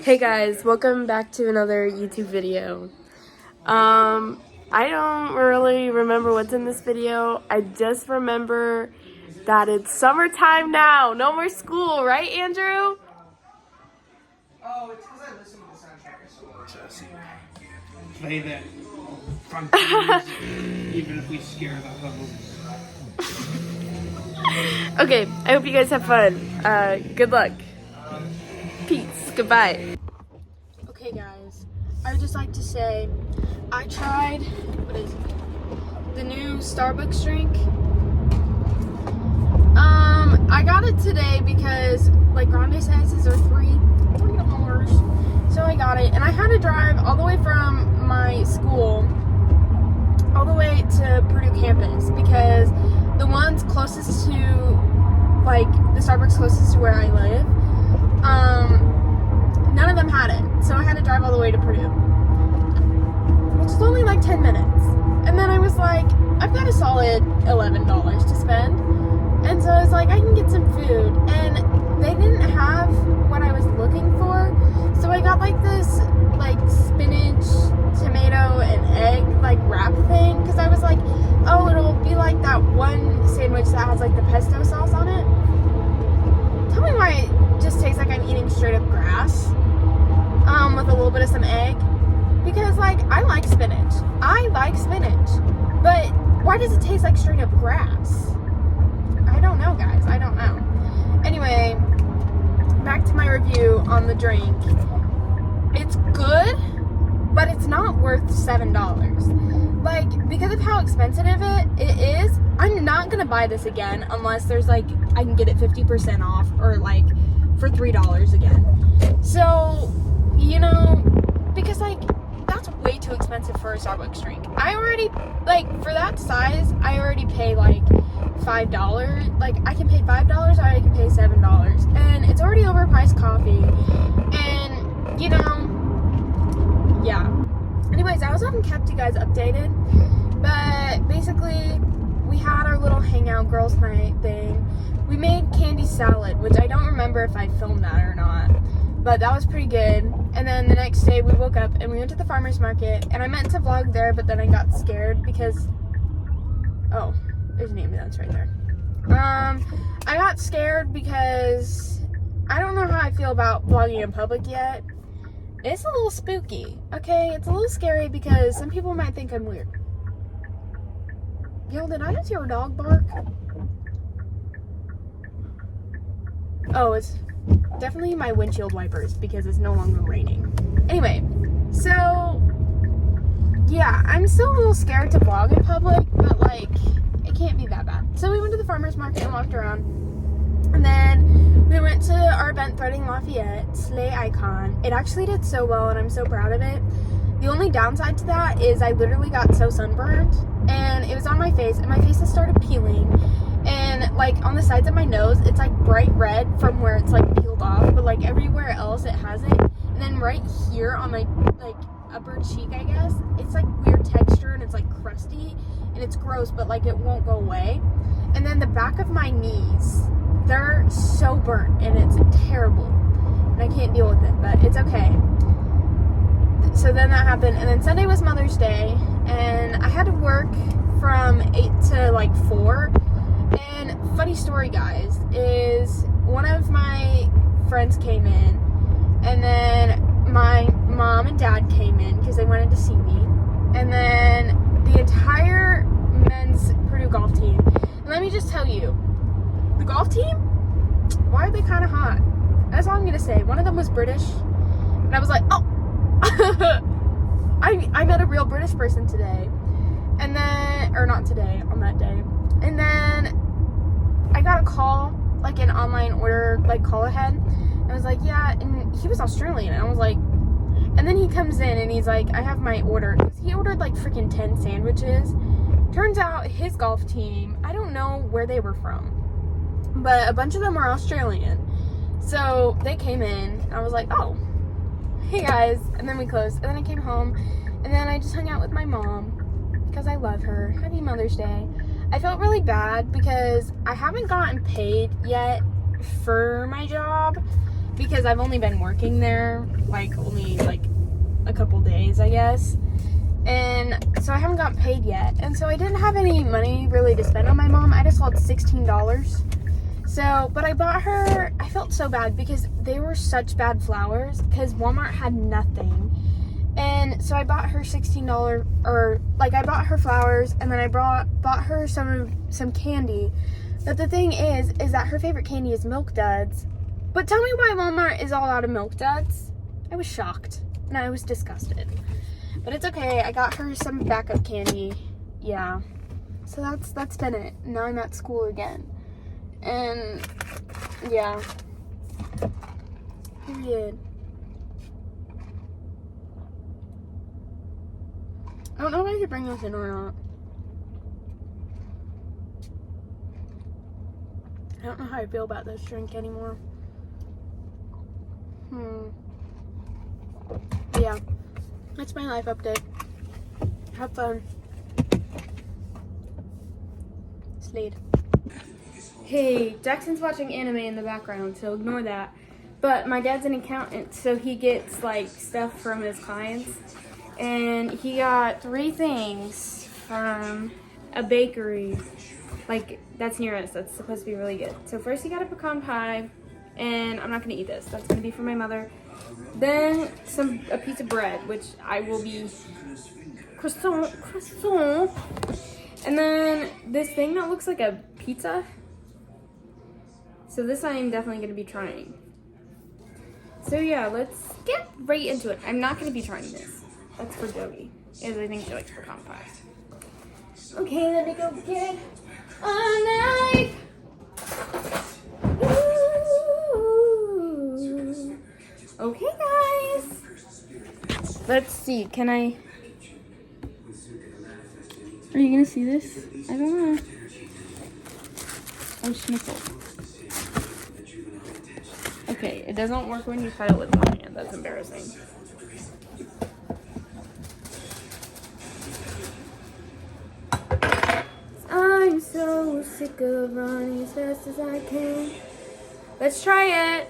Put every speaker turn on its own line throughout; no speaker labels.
Hey guys, welcome back to another YouTube video. I don't really remember what's in this video. I just remember that it's summertime now. No more school, right, Andrew?
Oh, it's because I listen to the soundtrack so much. Play that funky music, even if we scare the home.
Okay, I hope you guys have fun. Good luck. Peace. Goodbye. Okay, guys, I would just like to say I tried, the new Starbucks drink. I got it today because like grande sizes are $3. So I got it, and I had to drive all the way from my school all the way to Purdue campus because the ones closest to, like, the Starbucks closest to where I live, none of them had it. So I had to drive all the way to Purdue, which is only like 10 minutes. And then I was like, I've got a solid $11 to spend. And so I was like, I can get some food. And they didn't have what I was looking for. So I got like this, like, spinach, tomato, and egg, like, wrap thing. Because I was like, oh, it'll be like that one sandwich that has like the pesto sauce on it. Tell me why it just tastes like I'm eating straight up grass, with a little bit of some egg. Because, like, I like spinach, but why does it taste like straight up grass? I don't know, guys. I don't know. Anyway, back to my review on the drink. It's good, but it's not worth $7. Like, because of how expensive it is, I'm not gonna buy this again unless there's, like, I can get it 50% off or, like, for $3 again. So, you know, because, like, that's way too expensive for a Starbucks drink. I already, like, for that size, I already pay, like, $5. Like, I can pay $5 or I can pay $7. And it's already overpriced coffee. And, you know, yeah. Anyways, I also haven't kept you guys updated, but basically, we had our little hangout girls' night thing. We made candy salad, which I don't remember if I filmed that or not, but that was pretty good. And then the next day, we woke up and we went to the farmer's market, and I meant to vlog there, but then I got scared because, oh, there's an ambulance right there. I got scared because I don't know how I feel about vlogging in public yet. It's a little spooky, okay? It's a little scary because some people might think I'm weird. Yo, did I just hear a dog bark? Oh, it's definitely my windshield wipers because it's no longer raining. Anyway, so, yeah, I'm still a little scared to vlog in public, but, like, it can't be that bad. So we went to the farmer's market and walked around. And then we went to our event, Threading Lafayette, Slay Icon. It actually did so well, and I'm so proud of it. The only downside to that is I literally got so sunburned, and it was on my face, and my face has started peeling. And, like, on the sides of my nose, it's, like, bright red from where it's, like, peeled off, but, like, everywhere else it hasn't. And then right here on my, like, upper cheek, I guess, it's, like, weird texture, and it's, like, crusty, and it's gross, but, like, it won't go away. And then the back of my knees, they're so burnt, and it's terrible, and I can't deal with it, but it's okay. So then that happened, and then Sunday was Mother's Day, and I had to work from 8 to, like, 4, and funny story, guys, is one of my friends came in, and then my mom and dad came in, because they wanted to see me, and then the entire men's Purdue golf team, and let me just tell you, the golf team, why are they kind of hot? That's all I'm gonna say. One of them was British, and I was like, oh, I met a real British person today, and then, or not today, on that day, and then I got a call, like an online order, like call ahead, and I was like, yeah, and he was Australian, and I was like, and then he comes in, and he's like, I have my order, he ordered like freaking 10 sandwiches. Turns out his golf team, I don't know where they were from, but a bunch of them are Australian. So they came in, and I was like, oh, hey guys, and then we closed, and then I came home, and then I just hung out with my mom, because I love her. Happy Mother's Day. I felt really bad because I haven't gotten paid yet for my job, because I've only been working there only a couple days, I guess. And so I haven't gotten paid yet. And so I didn't have any money really to spend on my mom. I just had $16. So, but I bought her, I felt so bad because they were such bad flowers because Walmart had nothing. And so I bought her $16, I bought her flowers, and then I bought her some candy. But the thing is that her favorite candy is Milk Duds. But tell me why Walmart is all out of Milk Duds. I was shocked and I was disgusted. But it's okay. I got her some backup candy. Yeah. So that's been it. Now I'm at school again. And yeah. Period. I don't know if I should bring this in or not. I don't know how I feel about this drink anymore. Yeah. That's my life update. Have fun. Slade. Hey, Jackson's watching anime in the background, so ignore that. But my dad's an accountant, so he gets stuff from his clients. And he got 3 things from a bakery. That's near us. That's supposed to be really good. So first he got a pecan pie, and I'm not gonna eat this. That's gonna be for my mother. Then a piece of bread, which I will be croissant. And then this thing that looks like a pizza. So this I am definitely gonna be trying. So yeah, let's get right into it. I'm not gonna be trying this. That's for Joey, because I think she likes pecan pie. Okay, let me go get a knife. Ooh. Okay, guys. Let's see. Can I? Are you gonna see this? I don't know. Oh, sniffle. Okay, it doesn't work when you cut it with one hand. That's embarrassing. I'm so sick of running as fast as I can. Let's try it.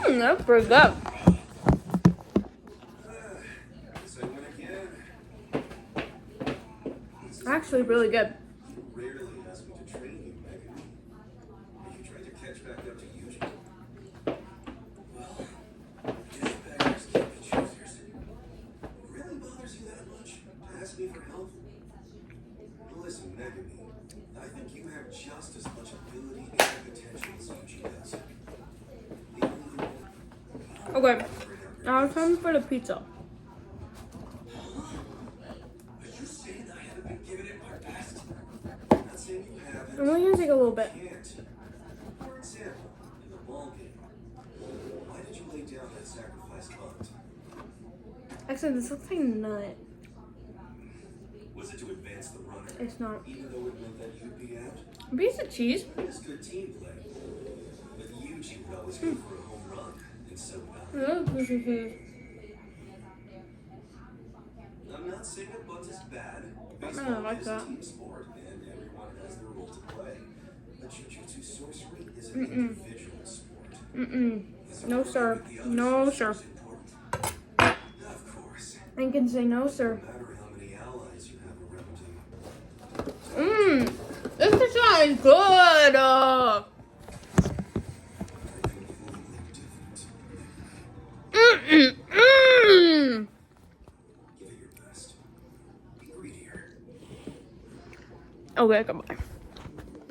That's pretty good. Actually, really good.
Listen, Megan, I think you have just as much ability and potential as Eugene does.
Okay, now it's time for the pizza.
Are you saying I haven't been giving it my best? I'm not saying you haven't.
I'm only gonna take a little bit.
You can't. For example, in the ball game, why did you lay down that sacrifice bunt?
Actually, this looks like a nut.
Was it to advance the runner?
It's not.
Even though it meant that you'd be out?
A piece of cheese.
It's good team play. With Eugene would always go for a home run, and so would I.
Oh, piece of cheese.
I'm not saying a bunt is bad.
I
Baseball
like
is
that.
a team sport, and everyone has their role to play. But Jiu-Jitsu sorcery is an individual sport.
No, sir. No, sir.
Of course.
I can say no, sir.
No matter how many allies you have around you.
This is sounding good.
Give it your best. Be greedier.
Okay, come on.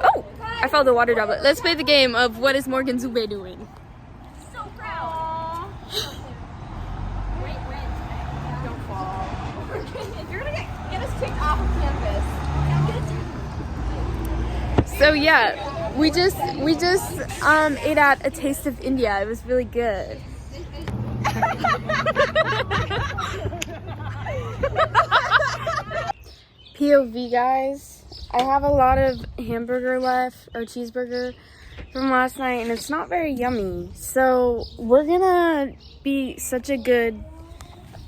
Oh, I found the water droplet. Let's play the game of what is Morgan Zube doing.
So proud. Great win. Don't fall. You're gonna get us kicked off of campus.
So yeah, we just ate at A Taste of India. It was really good. POV, guys. I have a lot of hamburger left, or cheeseburger, from last night, and it's not very yummy. So we're gonna be such a good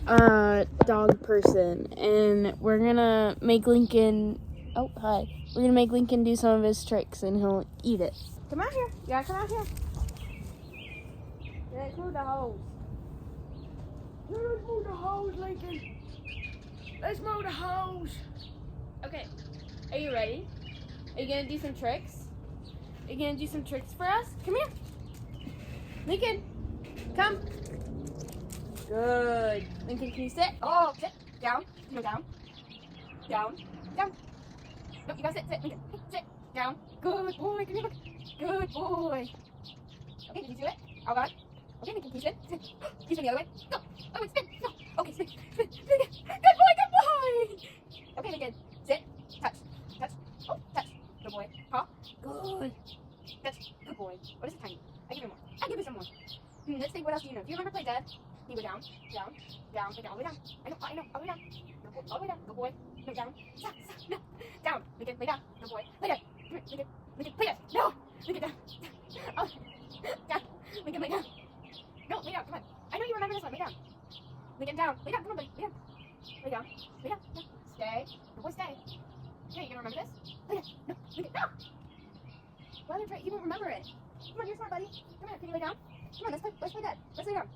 dog person, and we're gonna make Lincoln. Oh, hi. We're gonna make Lincoln do some of his tricks, and he'll eat it. Come out here. You gotta come out here. Let's move the hose. Let's move the hose, Lincoln. Let's move the hose. Okay. Are you ready? Are you gonna do some tricks? Are you gonna do some tricks for us? Come here. Lincoln, come. Good. Lincoln, can you sit? Oh, sit. Down. No, down. Down. Down. No, you gotta sit. Sit. Lincoln. Sit. Down. Good boy. Come here. Look. Good boy. Okay, can you do it? All gone? Okay, Lincoln, can you spin? Spin. Can you spin the other way? Go. Oh, wait, spin. No. Okay, spin. Spin. Spin again. Good boy. Good boy. Okay, Lincoln. Sit. Touch. Touch. Oh, touch. Good boy. Paw. Good. Touch. Good boy. What is it, tiny? I give you more. I give you some more. Let's think. What else do you know? Do you remember play dead? You go down, down, down, all the way down. I know, all the way down. All the way down. Good boy. No, down. Stop, stop, no. Down. Lincoln, lay down. Good boy. Lay down. Lincoln, Lincoln, lay down. No. Lincoln, down. Oh, down. Lincoln, lay down. No, lay down. Come on. I know you remember this one. Lay down. Lincoln, down. Lay down. Come on, buddy. Lay down. Lay down. Lay down. No. Stay. Good boy, stay. Okay, you gonna remember this? Lay down. No. Lincoln, no. Well, you won't remember it. Come on, you're smart, buddy. Come on, can you lay down? Come on, let's play dead. Let's lay down.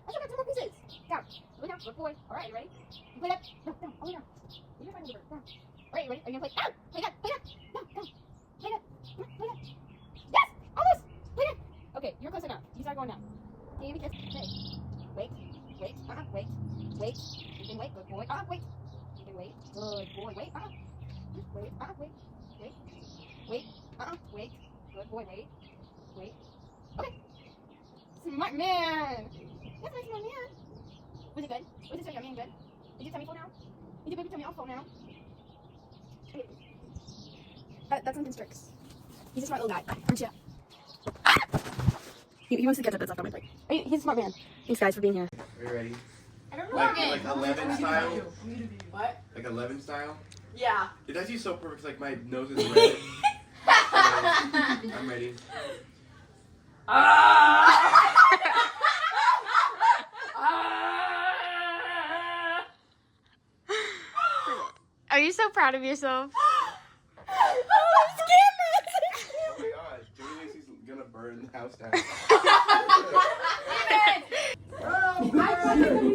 I still got 2 more pieces. Down. Lay down. Good boy. All right, you ready? You play that. No, down. All the way down. You're gonna find the liver. Down. All right, you ready? Are you gonna play? Down. Play that. Play that. Down. Down. Play that. Come on, play that. Yes. Almost. Play that. Okay, you're close enough. You start going down. Can you give me a kiss? Hey. Wait. Wait. Wait. Wait. You can wait. Good boy. Wait. You can wait. Good boy. Wait. Wait. Wait. Wait. Wait. Wait. Good boy. Wait. Wait. Okay. Smart man. That's my smart man. Was it good? Was it so yummy and good? Is your tummy full now? Is your baby tummy all full now? Okay. That's Lincoln's tricks. He's a smart little guy, aren't you? He wants to catch up that's left on my plate. He's a smart man. Thanks guys for being here.
Are you ready?
I don't know.
Like 11 style?
What?
Like 11 style?
Yeah.
It's actually so perfect. Like my nose is red. I'm ready.
Are you so proud of yourself?
Oh my gosh, Joey Lacey's gonna burn the house down.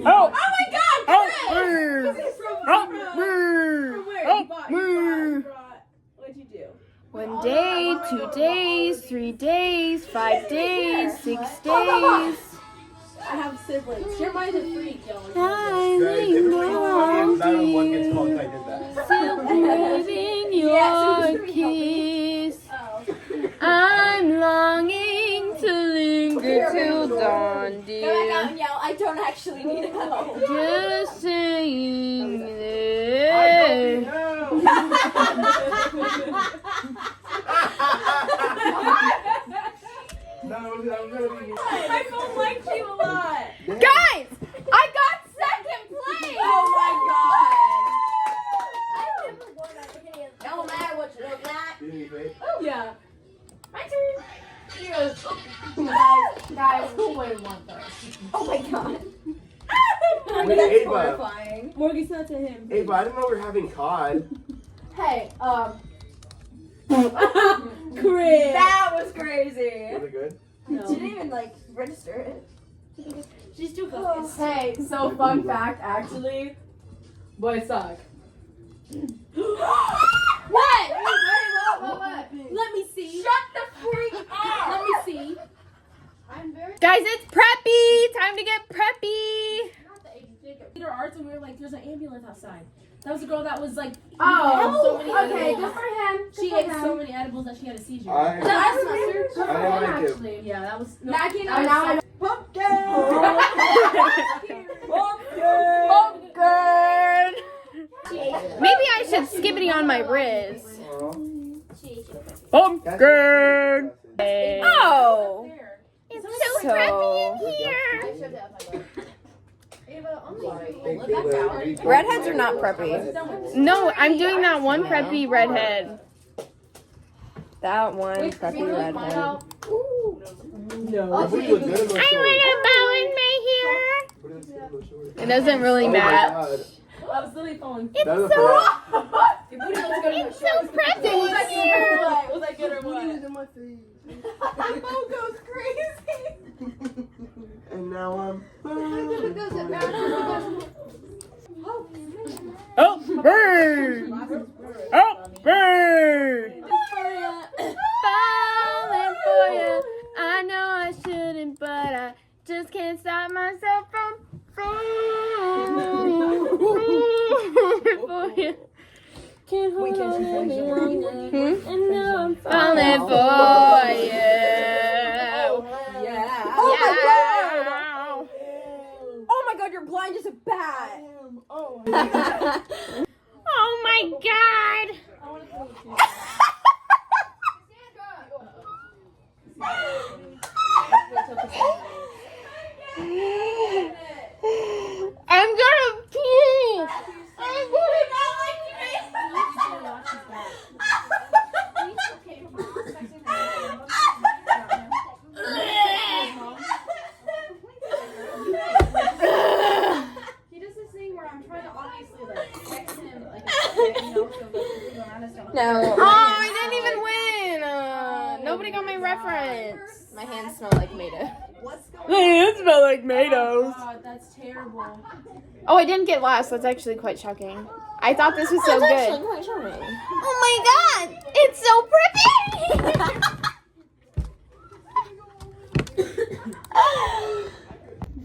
Oh!
Oh my God!
Oh!
What'd you do?
1 day, 2 days, 3 days, 5 days, 6 days.
I have siblings. Your mind's a freak, yo.
One gets called if I did that.
Still craving your kiss.
Oh.
I'm longing to linger till dawn,
Go back out
dear.
and yell, I don't actually need help.
Just saying there.
No, I'm gonna be.
My phone likes you a lot.
Guys, I got second place.
Oh my God. I never won that video. No matter what you look like.
Did you think?
Yeah. My turn. Guys, who would want this? Oh my God.
Wait,
That's
Ava.
horrifying. Morgan's not to him.
Hey, but I didn't know we were having cod.
Hey, Chris. That was crazy.
Was it good?
No. She didn't even like register it. She's too focused.
Hey, so fun fact, actually, boys suck.
What? Let me see. Shut the freak up. Let me see.
Guys, it's preppy. Time to get preppy.
Theater arts, and we were like, there's an ambulance outside. That was the girl that was like,
Oh,
so many
okay,
edibles.
good for him.
She ate so many edibles that she had a seizure.
I
Good for
I
him,
like it.
actually. Yeah, that was. No,
Maggie and
that was
I
so-
Maybe I should skibbity on my Riz.
Pumpkin!
Oh,
It's
so preppy in here.
Redheads are not preppy.
No, I'm doing that one preppy redhead.
That one preppy redhead.
No. We look good in those
I
shorts.
want a bow in my hair.
Put it
It doesn't really match.
I was literally falling.
It's
That's
so,
Your booty was going
it's so pretty.
Was that good or what?
My phone goes crazy.
And now I'm.
Oh, bird! Oh, bird!
Falling for you. I know I shouldn't, but I just can't stop myself from falling for you. Can't hold on any longer. And now I'm falling for you.
Yeah.
Oh
Oh my god, you're blind as a bat.
Oh my god. I'm gonna pee. I'm
He does this thing where I'm trying to obviously like text him like you know, so people around us don't.
No.
Oh, I didn't even win. Nobody got my reference.
My hands smell like tomato.
My hands smell like tomatoes.
God, that's terrible.
Oh, I didn't get last. That's actually quite shocking. I thought this was so good.
Quite charming.
Oh my god, it's so pretty.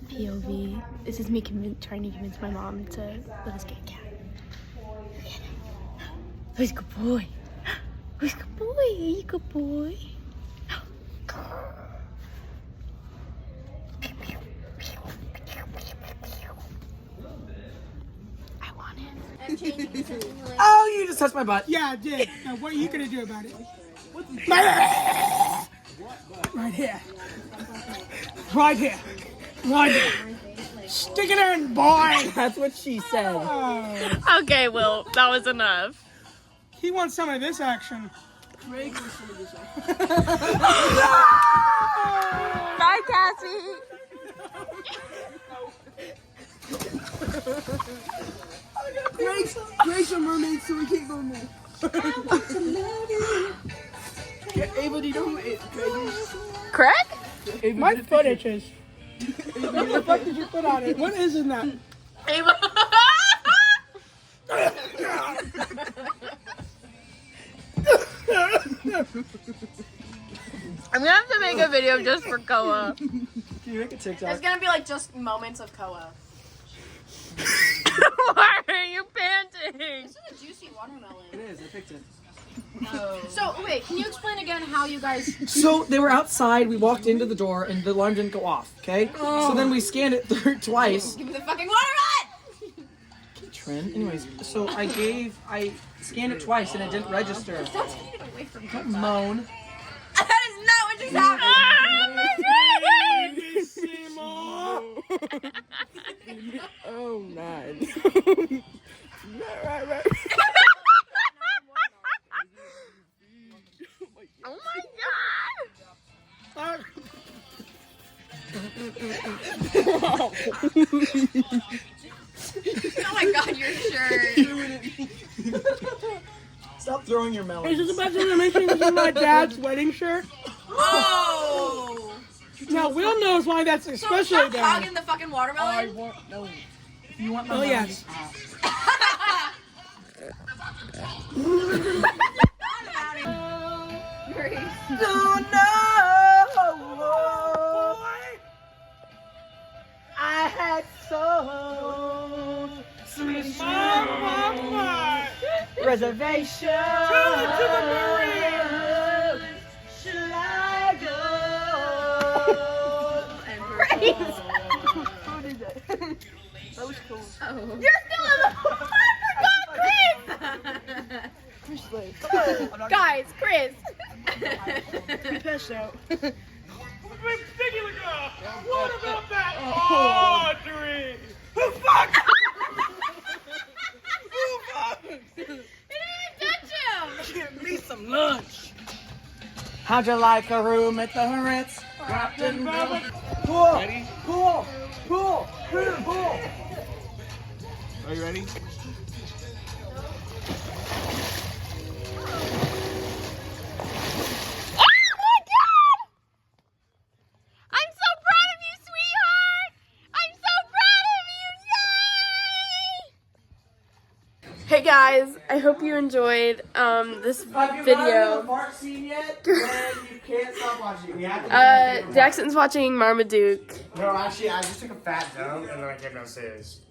POV. This is me trying to convince my mom to let us get a cat. Who's a good boy? Who's a good boy? Are you a good boy? I want it.
Oh, you just touched my butt. Yeah, I did. Now, what are you gonna do about it? Right here. Right here. Right here. Stick it in, boy. That's what she said. Oh,
Okay, Will, that was enough.
he wants some of this action.
Bye, Cassie.
Greg's a mermaid, so we can't go move. Yeah, Ava, do you know who Greg is?
Craig?
My foot itches. What the fuck did you put on it? What is in that?
Ava. I'm gonna have to make a video just for Koa.
Can you make a TikTok?
It's gonna be like just moments of Koa. Why are you panting?
This is a juicy watermelon.
It is, I picked it.
So wait, can you explain again how you guys?
So they were outside, we walked into the door, and the alarm didn't go off, okay? So then we scanned it twice.
Give me the fucking watermelon!
Trin. Anyways, so I scanned it twice and it didn't register.
That's getting away from me.
Don't moan.
That is not what just happened.
Oh man.
Right.
Oh my god!
Oh my god, your shirt.
Stop throwing your
Is
melons.
this about to mention this is my dad's wedding shirt?
Oh!
Now, Will knows why that's
So
especially
stop
bad.
hogging the fucking watermelon.
You want my
Oh,
melons?
yes.
I had so reservation.
To the Marine.
Should I go?
You're still in the Chris! Guys, Chris!
Piss out. What about that Audrey? Who fucked? Who fucked? Give me some lunch.
How'd you like a room at the Ritz? Wrapped in velvet. Pool, pool, pool,
Are you ready?
I'm so proud of you, sweetheart! I'm so proud of you! Yay! Hey guys, I hope you enjoyed this
Have you
video.
the Mark scene yet? Then you can't stop watching. We have to
Jackson's watching Marmaduke.
No, actually, I just took a fat dump and then I came downstairs.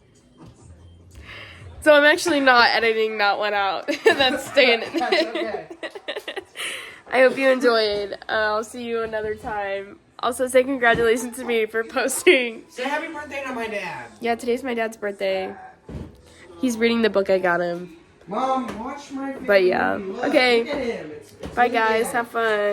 So I'm actually not editing that one out. That's staying in.
That's okay.
I hope you enjoyed. I'll see you another time. Also, say congratulations to me for posting.
Say happy birthday to my dad.
Yeah, today's my dad's birthday. He's reading the book I got him.
Mom, watch my video.
But yeah.
Look,
Okay.
Look at him. It's
Bye guys. Have fun.